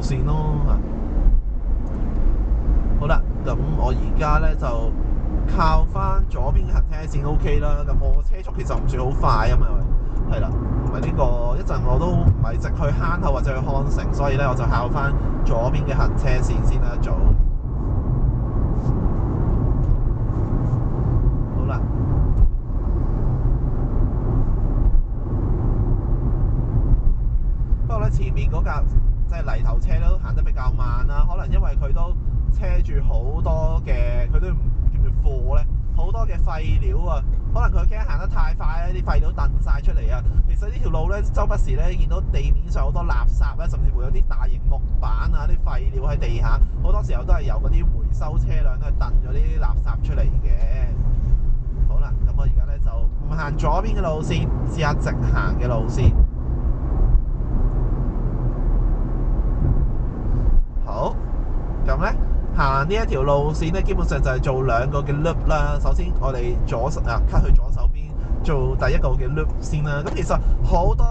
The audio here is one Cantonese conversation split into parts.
線咯。好啦，咁我而家咧就靠翻左邊嘅行車線 OK 啦。咁我車速其實唔算好快啊嘛，係啦，同埋呢個一陣我都唔係直去坑口或者去康城，所以咧我就靠翻左邊嘅行車線先啦。做好啦，不過咧前面嗰架即係泥頭車都行得比較慢啦，可能因為佢都車住好多嘅，佢都叫做貨咧，好多嘅廢料啊，可能佢驚行得太快咧，啲廢料掟晒出嚟啊。其實呢條路咧，周不時咧見到地面上好多垃圾咧，甚至乎有啲大型木板啊、啲廢料喺地下，好多時候都係由嗰啲回收車輛咧掟咗啲垃圾出嚟嘅。好啦，咁我而家咧就唔行左邊嘅路線，試下直行嘅路線。好，咁咧行呢一條路線咧，基本上就係做兩個嘅 loop 啦。首先我哋cut 去左手邊做第一個嘅 loop 先啦。咁其實好多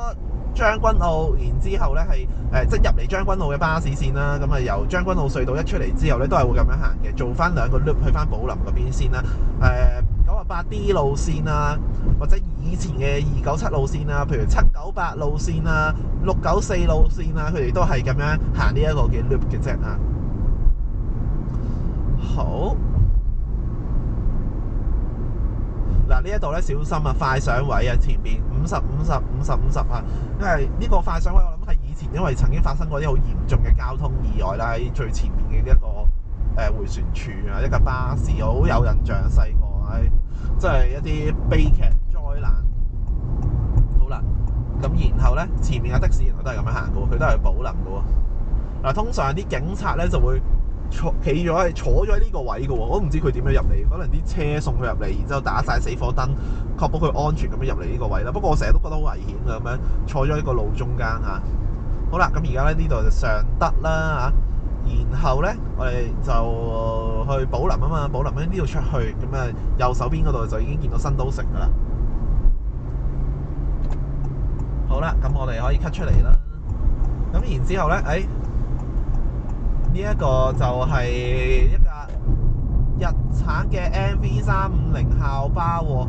將軍澳，然之後咧係即係入嚟將軍澳嘅巴士線啦。咁啊由將軍澳隧道一出嚟之後咧，都係會咁樣行嘅，做翻兩個 loop 去翻寶林嗰邊先啦。98D 路線啊，或者以前嘅297路線啊，譬如798路線啊、694路線啊，佢哋都係咁樣行呢一個嘅 loop 嘅啫啊。好，嗱呢一度咧小心啊，快上位啊，前面50、50、50、50啊，因為呢個快上位我諗係以前因為曾經發生過啲好嚴重嘅交通意外啦，喺最前面嘅一個迴旋處啊，一架巴士我好有印象，細個即係一啲悲劇災難。好啦，咁然後咧前面嘅的士原來都係咁樣行嘅喎，佢都係寶林嘅喎。嗱，通常啲警察咧就會坐咗喺呢個位嘅喎，我都唔知佢點樣入嚟，可能啲車送佢入嚟，然之後打晒死火燈，確保佢安全咁樣入嚟呢個位啦。不過我成日都覺得好危險嘅，咁樣坐咗喺個路中間嚇。好啦，咁而家咧呢度就上德啦嚇。然後咧，我哋就去寶林啊嘛，寶林喺呢度出去，咁啊右手邊嗰度就已經見到新都城噶啦。好啦，咁我哋可以 cut 出嚟啦。咁然之後咧，呢一個就係一架日產嘅 MV350 校巴喎。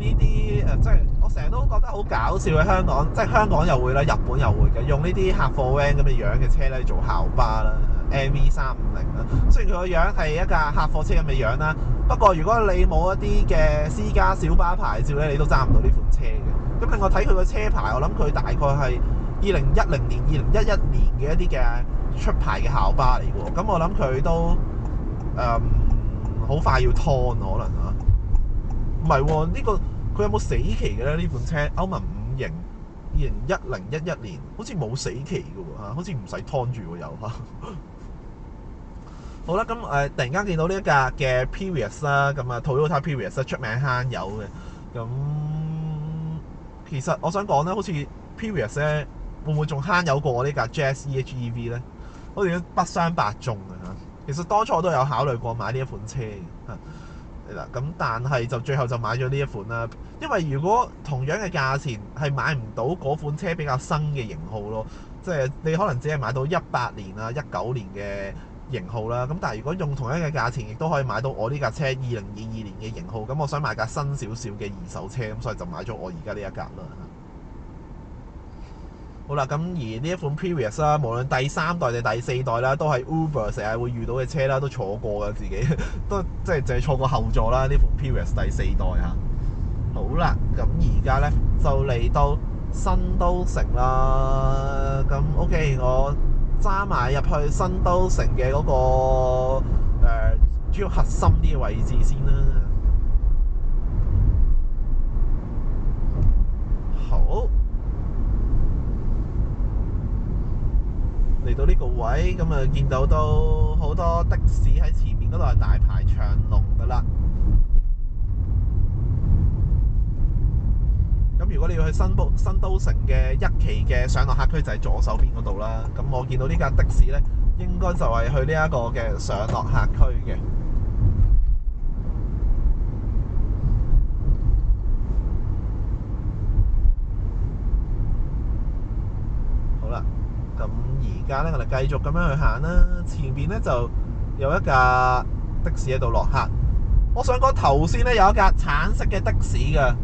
呢啲即係我成日都覺得好搞笑嘅，香港即係香港又會啦，日本又會嘅，用呢啲客貨 van 咁嘅樣嘅車咧做校巴啦 ，MV350啦。雖然佢個樣係一架客貨車咁嘅樣啦，不過如果你冇一啲嘅私家小巴牌照咧，你都揸唔到呢款車嘅。咁另外睇佢個車牌，我諗佢大概係2010年、2011年嘅一啲嘅出牌嘅校巴嚟嘅喎。咁我諗佢都好快要拖可能嚇。唔係喎，呢個佢有冇死期嘅咧？呢款車歐盟5型2010、11年好似冇死期嘅喎嚇，好似唔使拖住喎又嚇。好啦，咁突然間見到呢一架嘅 Prius 啦，咁啊 Toyota Prius 出名慳油嘅。咁其實我想講咧，好似 Prius 咧會唔會仲慳油過我呢架 Jazz EHEV 咧？好似都不相伯仲嘅嚇。其實當初我都有考慮過買呢一款車嘅嚇。咁但係就最後就買咗呢一款啦，因為如果同樣嘅價錢係買唔到嗰款車比較新嘅型號咯，即係你可能只係買到18年啊、19年嘅型號啦。咁但係如果用同樣嘅價錢，亦都可以買到我呢架車2022年嘅型號。咁我想買架新少少嘅二手車，咁所以就買咗我而家呢一架啦。好啦，咁而呢一款 Prius 啦，無論第3代定第4代啦，都係 Uber 成日會遇到嘅車啦，都坐過嘅自己，都即係淨係坐過後座啦。呢款 Prius 第4代嚇。好啦，咁而家咧就嚟到新都城啦。咁 OK，我揸埋入去新都城嘅嗰個主要核心啲嘅位置先啦。好。嚟到呢個位，咁啊見到都好多的士喺前面嗰度係大排長龍噶啦。咁如果你要去新都城嘅1期嘅上落客區，就係左手邊嗰度啦。咁我見到呢架的士咧，應該就係去呢一個嘅上落客區嘅。好啦，咁而間咧，我哋繼續咁樣去行啦。前邊咧就有一架的士喺度落客。我想講頭先咧有一架橙色嘅的士嘅，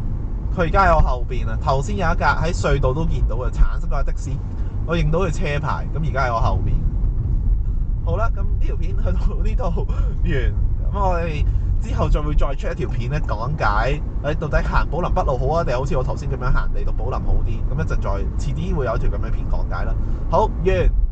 佢而家喺我後邊啊。頭先有一架喺隧道都見到嘅橙色嗰架的士，我認到佢車牌，咁而家喺我後邊。好啦，咁呢條片去到呢度完，咁我哋之後會再出一條片咧，講解到底行寶林北路好啊，定係好似我頭先咁樣行嚟到寶林好啲？咁一陣再遲啲會有一條咁樣片講解啦。好，完。